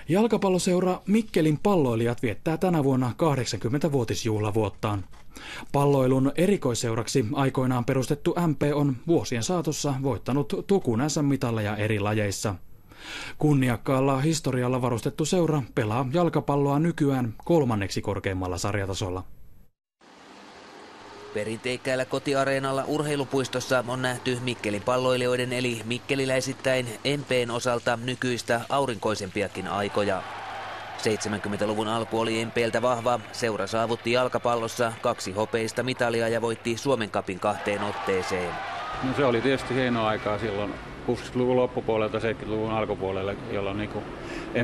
Jalkapalloseura Mikkelin palloilijat viettää tänä vuonna 80-vuotisjuhlavuottaan. Palloilun erikoisseuraksi aikoinaan perustettu MP on vuosien saatossa voittanut tukun SM-mitalleja eri lajeissa. Kunniakkaalla historialla varustettu seura pelaa jalkapalloa nykyään 3. korkeimmalla sarjatasolla. Perinteikkäällä kotiareenalla urheilupuistossa on nähty Mikkelin palloilijoiden eli mikkeliläisittäin MP:n osalta nykyistä aurinkoisempiakin aikoja. 70-luvun alku oli MP:ltä vahva. Seura saavutti jalkapallossa 2 hopeista mitalia ja voitti Suomen Cupin 2 otteeseen. No se oli tietysti hienoa aikaa silloin 60-luvun loppupuolelta 70-luvun alkupuolella, jolloin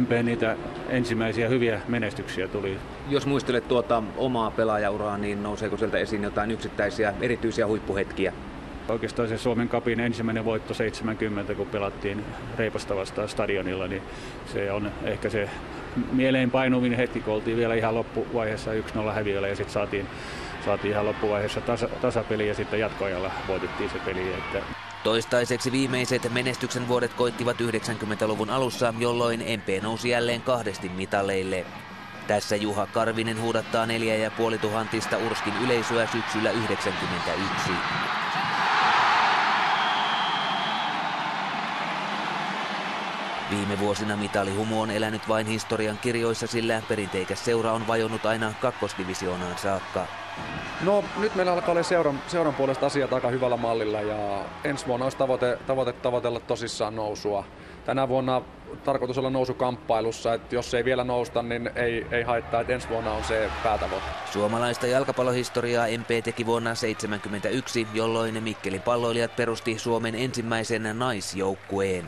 MP niitä ensimmäisiä hyviä menestyksiä tuli. Jos muistelet tuota omaa pelaajauraa, niin nouseeko sieltä esiin jotain yksittäisiä erityisiä huippuhetkiä? Oikeastaan se Suomen Cupin ensimmäinen voitto 70, kun pelattiin Reipasta vastaan stadionilla, niin se on ehkä se mieleenpainuvin hetki, kun oltiin vielä ihan loppuvaiheessa 1-0 häviöllä ja sitten saatiin ihan loppuvaiheessa tasapeli ja sitten jatkoajalla voitettiin se peli. Toistaiseksi viimeiset menestyksen vuodet koittivat 90-luvun alussa, jolloin MP nousi jälleen 2 mitaleille. Tässä Juha Karvinen huudattaa 4500 Urskin yleisöä syksyllä 1991. Viime vuosina mitalihumu on elänyt vain historian kirjoissa, sillä perinteikäs seura on vajonnut aina kakkosdivisioonaan saakka. No nyt meillä alkaa olla seuran puolesta asiat aika hyvällä mallilla ja ensi vuonna olisi tavoitella tosissaan nousua. Tänä vuonna tarkoitus olla nousukamppailussa, että jos ei vielä nousta, niin ei haittaa, että ensi vuonna on se päätavoite. Suomalaista jalkapallohistoriaa MP teki vuonna 1971, jolloin Mikkelin palloilijat perusti Suomen ensimmäisen naisjoukkueen.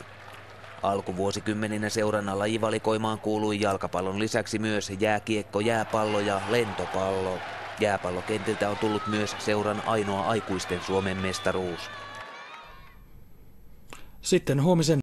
Alkuvuosikymmeninä seuran lajivalikoimaan kuului jalkapallon lisäksi myös jääkiekko, jääpallo ja lentopallo. Jääpallokentiltä on tullut myös seuran ainoa aikuisten Suomen mestaruus. Sitten huomisen